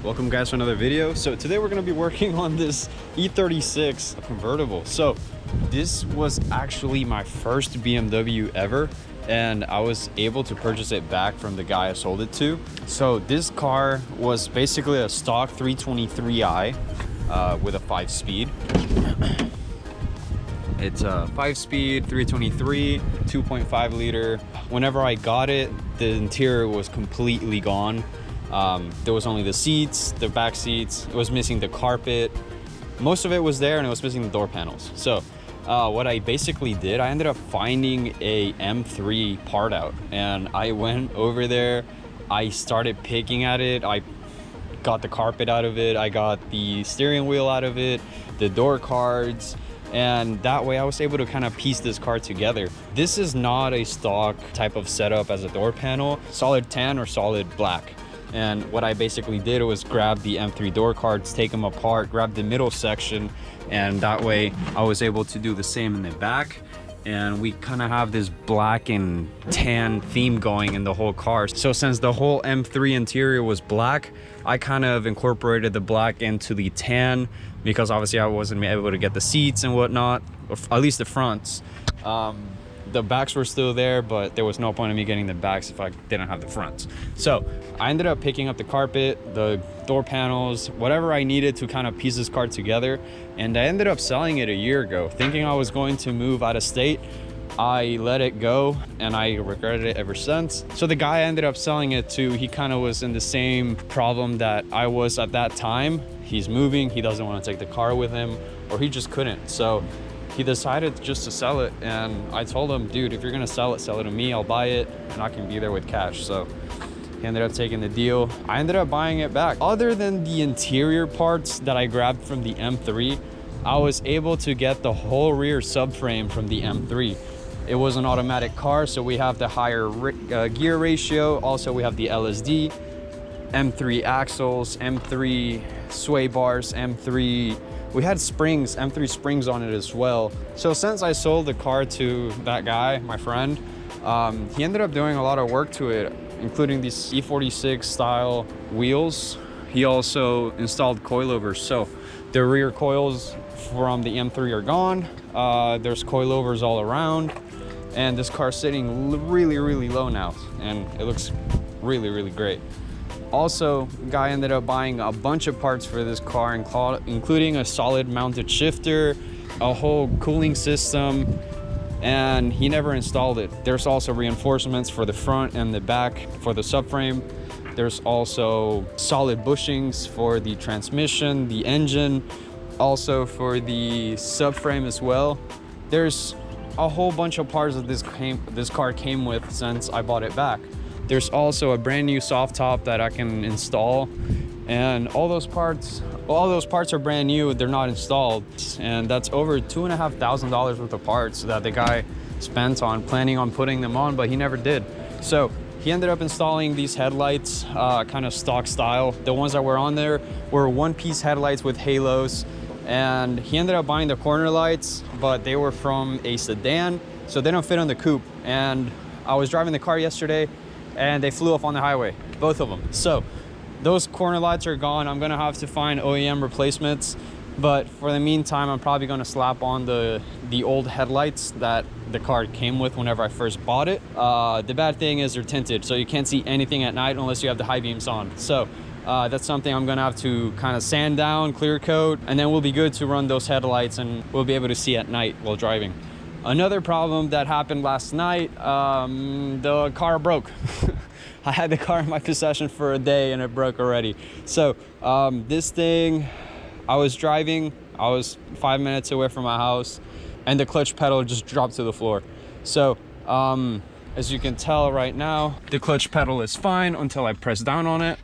Welcome guys to another video. So today we're going to be working on this E36 convertible. So this was actually my first BMW ever, and I was able to purchase it back from the guy I sold it to. So this car was basically a stock 323i with a 5-speed. It's a 5-speed 323 2.5 liter. Whenever I got it, the interior was completely gone. There was only the seats, the back seats. It was missing the carpet. Most of it was there, and it was missing the door panels. So what I basically did, I ended up finding a M3 part out, and I went over there. I started picking at it. I got the carpet out of it. I got the steering wheel out of it, the door cards, and that way I was able to kind of piece this car together. This is not a stock type of setup as a door panel, solid tan or solid black. And what I basically did was grab the M3 door cards, take them apart, grab the middle section, and that way I was able to do the same in the back. And we kind of have this black and tan theme going in the whole car. So since the whole M3 interior was black, I kind of incorporated the black into the tan, because obviously I wasn't able to get the seats and whatnot, or at least the fronts. The backs were still there, but there was no point in me getting the backs if I didn't have the fronts. So I ended up picking up the carpet, the door panels, whatever I needed to kind of piece this car together. And I ended up selling it a year ago, thinking I was going to move out of state. I let it go, and I regretted it ever since. So the guy I ended up selling it to, he kind of was in the same problem that I was at that time. He's moving, he doesn't want to take the car with him, or he just couldn't. So he decided just to sell it, and I told him, dude, if you're gonna sell it to me, I'll buy it, and I can be there with cash. So he ended up taking the deal. I ended up buying it back. Other than the interior parts that I grabbed from the M3, I was able to get the whole rear subframe from the M3. It was an automatic car, so we have the higher gear ratio. Also, we have the LSD, M3 axles, M3 sway bars, M3. We had springs, M3 springs on it as well. So since I sold the car to that guy, my friend, he ended up doing a lot of work to it, including these E36 style wheels. He also installed coilovers. So the rear coils from the M3 are gone. There's coilovers all around. And this car's sitting really, really low now. And it looks really, really great. Also, guy ended up buying a bunch of parts for this car, including a solid mounted shifter, a whole cooling system, and he never installed it. There's also reinforcements for the front and the back for the subframe. There's also solid bushings for the transmission, the engine, also for the subframe as well. There's a whole bunch of parts that this car came with since I bought it back. There's also a brand new soft top that I can install, and all those parts are brand new. They're not installed, and that's over $2,500 worth of parts that the guy spent on planning on putting them on, but he never did. So he ended up installing these headlights, kind of stock style. The ones that were on there were one-piece headlights with halos, and he ended up buying the corner lights, but they were from a sedan, so they don't fit on the coupe. And I was driving the car yesterday, and they flew off on the highway, both of them. So those corner lights are gone. I'm gonna have to find OEM replacements, but for the meantime, I'm probably gonna slap on the old headlights that the car came with whenever I first bought it. The bad thing is they're tinted, so you can't see anything at night unless you have the high beams on. So That's something I'm gonna have to kind of sand down, clear coat, and then we'll be good to run those headlights and we'll be able to see at night while driving. Another problem that happened last night, the car broke. I had the car in my possession for a day and it broke already. So this thing, I was driving, I was 5 minutes away from my house and the clutch pedal just dropped to the floor. So as you can tell right now, the clutch pedal is fine until I press down on it.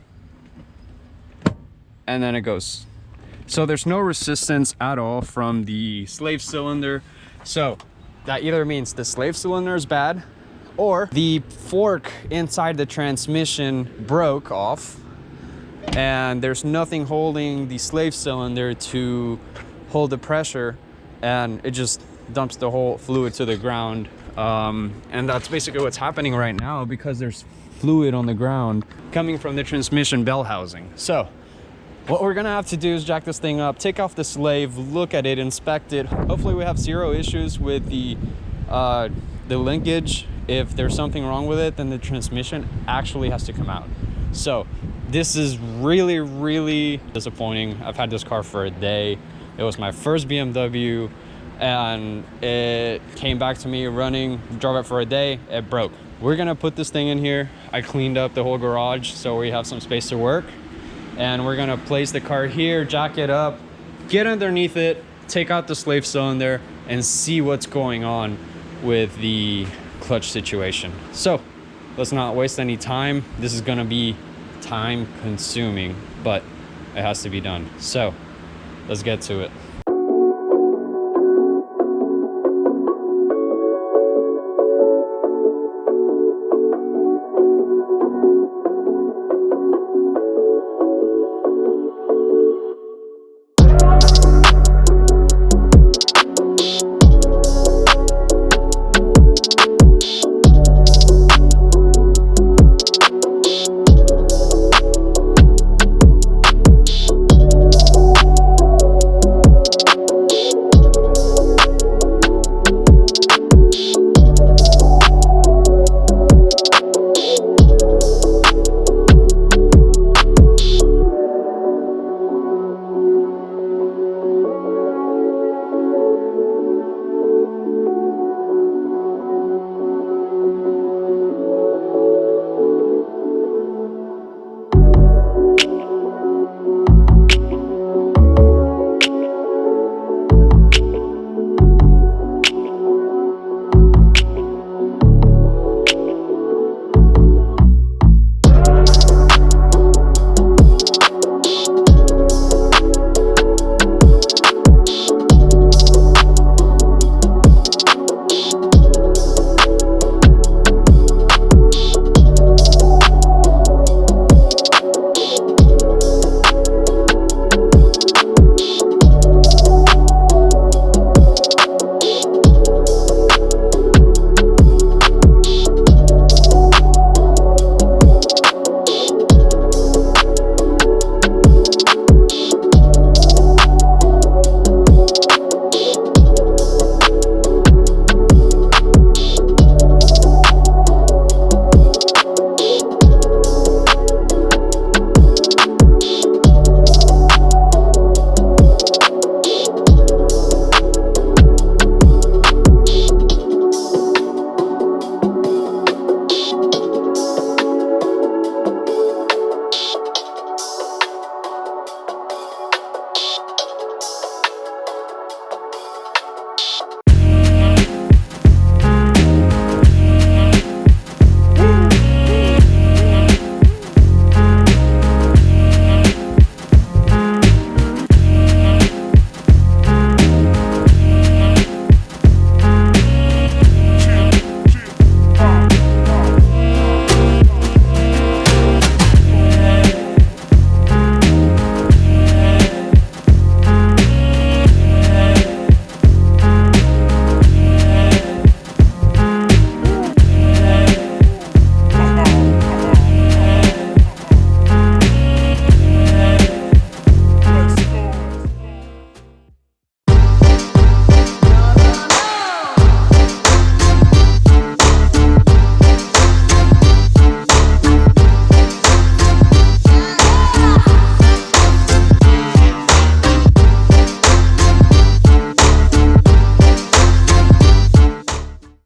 And then it goes. So there's no resistance at all from the slave cylinder. So that either means the slave cylinder is bad or the fork inside the transmission broke off and there's nothing holding the slave cylinder to hold the pressure and it just dumps the whole fluid to the ground. And that's basically what's happening right now because there's fluid on the ground coming from the transmission bell housing. So what we're gonna have to do is jack this thing up, take off the slave, look at it, inspect it. Hopefully we have zero issues with the linkage. If there's something wrong with it, then the transmission actually has to come out. So this is really, really disappointing. I've had this car for a day. It was my first BMW and it came back to me running, drove it for a day, it broke. We're gonna put this thing in here. I cleaned up the whole garage so we have some space to work. And we're gonna place the car here, jack it up, get underneath it, take out the slave cylinder and see what's going on with the clutch situation. So let's not waste any time. This is gonna be time consuming, but it has to be done. So let's get to it.